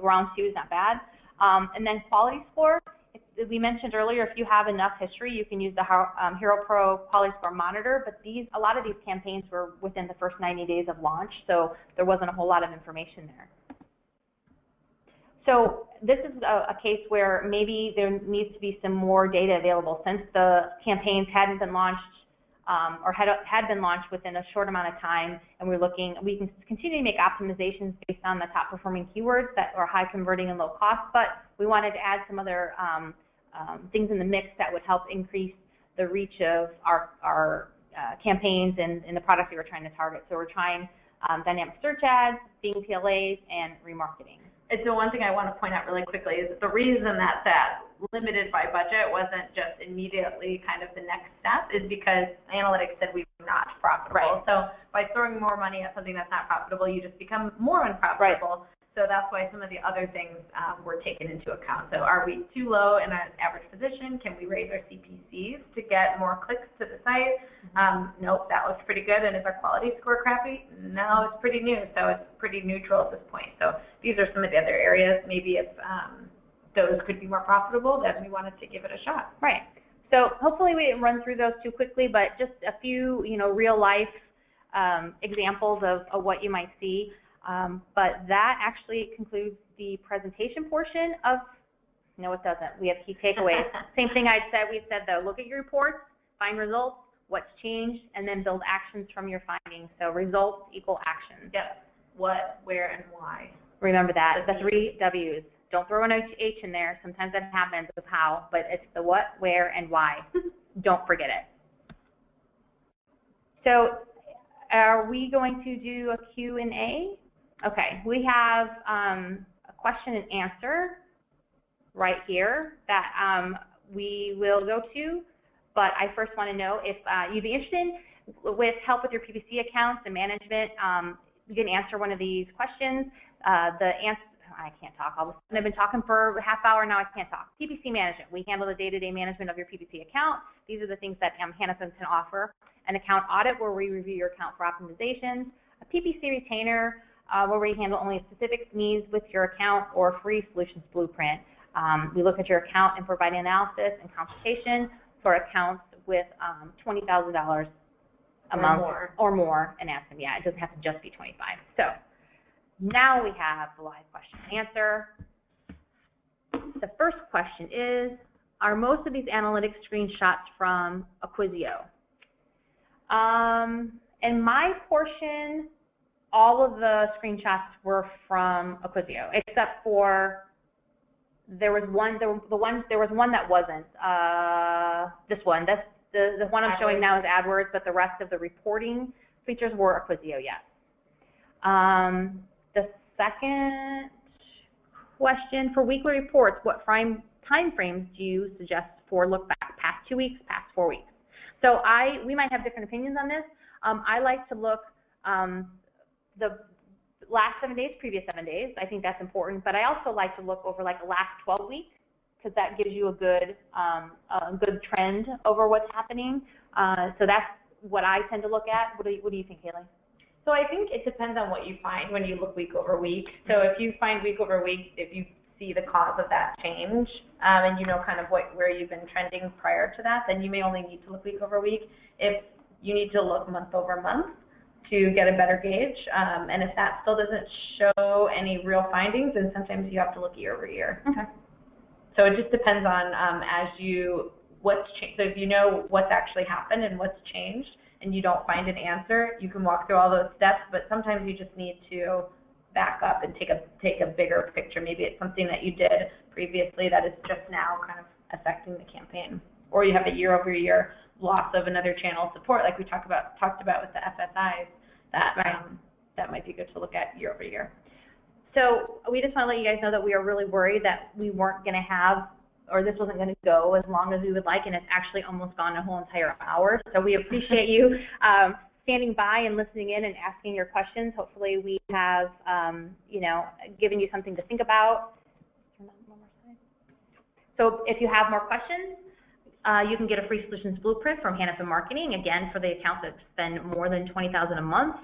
around 2 is not bad. And then quality score. We mentioned earlier, if you have enough history, you can use the Hero Pro Quality Score Monitor. But a lot of these campaigns were within the first 90 days of launch, so there wasn't a whole lot of information there. So this is a case where maybe there needs to be some more data available since the campaigns hadn't been launched or had been launched within a short amount of time, and we can continue to make optimizations based on the top performing keywords that are high converting and low cost, but we wanted to add some other things in the mix that would help increase the reach of our campaigns and the products we were trying to target. So we're trying dynamic search ads, Bing PLAs, and remarketing. And so one thing I want to point out really quickly is that the reason that limited by budget wasn't just immediately kind of the next step is because analytics said we were not profitable. Right. So by throwing more money at something that's not profitable, you just become more unprofitable. Right. So that's why some of the other things were taken into account. So are we too low in an average position? Can we raise our CPCs to get more clicks to the site? Nope, that looks pretty good. And is our quality score crappy? No, it's pretty new. So it's pretty neutral at this point. So these are some of the other areas. Maybe if those could be more profitable, then we wanted to give it a shot. Right. So hopefully we didn't run through those too quickly, but just a few, real life examples of what you might see. But that actually concludes the presentation portion of, no it doesn't, we have key takeaways. Same thing we said though, look at your reports, find results, what's changed, and then build actions from your findings. So results equal actions. Yep, what, where, and why. Remember that, the 3 W's. Don't throw an H in there, sometimes that happens with how, but it's the what, where, and why. Don't forget it. So are we going to do a Q&A? Okay, we have a question and answer right here that we will go to, but I first want to know if you'd be interested with help with your PPC accounts and management. You can answer one of these questions. I can't talk. I've been talking for a half hour now. I can't talk. PPC management. We handle the day-to-day management of your PPC account. These are the things that Hanapin can offer. An account audit where we review your account for optimizations. A PPC retainer. where we handle only specific needs with your account or free solutions blueprint. We look at your account and provide analysis and consultation for accounts with $20,000 a month or more and ask them. Yeah, it doesn't have to just be 25. So now we have the live question and answer. The first question is, are most of these analytics screenshots from Acquisio? In my portion, all of the screenshots were from Acquisio, except for there was one that wasn't. This one, that's the one I'm showing now is AdWords, but the rest of the reporting features were Acquisio, yes. The second question, for weekly reports, what time frames do you suggest for look back? Past 2 weeks, past 4 weeks? So we might have different opinions on this. I like to look the last 7 days, previous 7 days. I think that's important, but I also like to look over like the last 12 weeks because that gives you a good trend over what's happening. So that's what I tend to look at. What do you think, Haley? So I think it depends on what you find when you look week over week. So if you find week over week, if you see the cause of that change, and you know kind of where you've been trending prior to that, then you may only need to look week over week. If you need to look month over month to get a better gauge, and if that still doesn't show any real findings, then sometimes you have to look year over year. Okay. So it just depends on what's changed. So if you know what's actually happened and what's changed, and you don't find an answer, you can walk through all those steps, but sometimes you just need to back up and take a bigger picture. Maybe it's something that you did previously that is just now kind of affecting the campaign. Or you have a year over year loss of another channel support, like we talked about with the FSIs, that might be good to look at year over year. So we just want to let you guys know that we are really worried that we weren't going to have, or this wasn't going to go as long as we would like, and it's actually almost gone a whole entire hour. So we appreciate you standing by and listening in and asking your questions. Hopefully we have, given you something to think about. So if you have more questions, you can get a free solutions blueprint from Hanapin Marketing, again, for the accounts that spend more than $20,000 a month.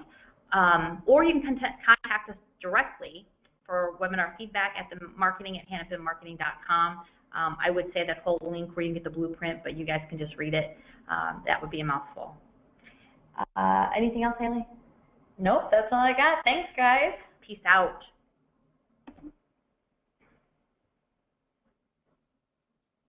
Or you can contact us directly for webinar feedback at the marketing@hanapinmarketing.com. I would say that whole link where you can get the blueprint, but you guys can just read it. That would be a mouthful. Anything else, Haley? Nope, that's all I got. Thanks, guys. Peace out.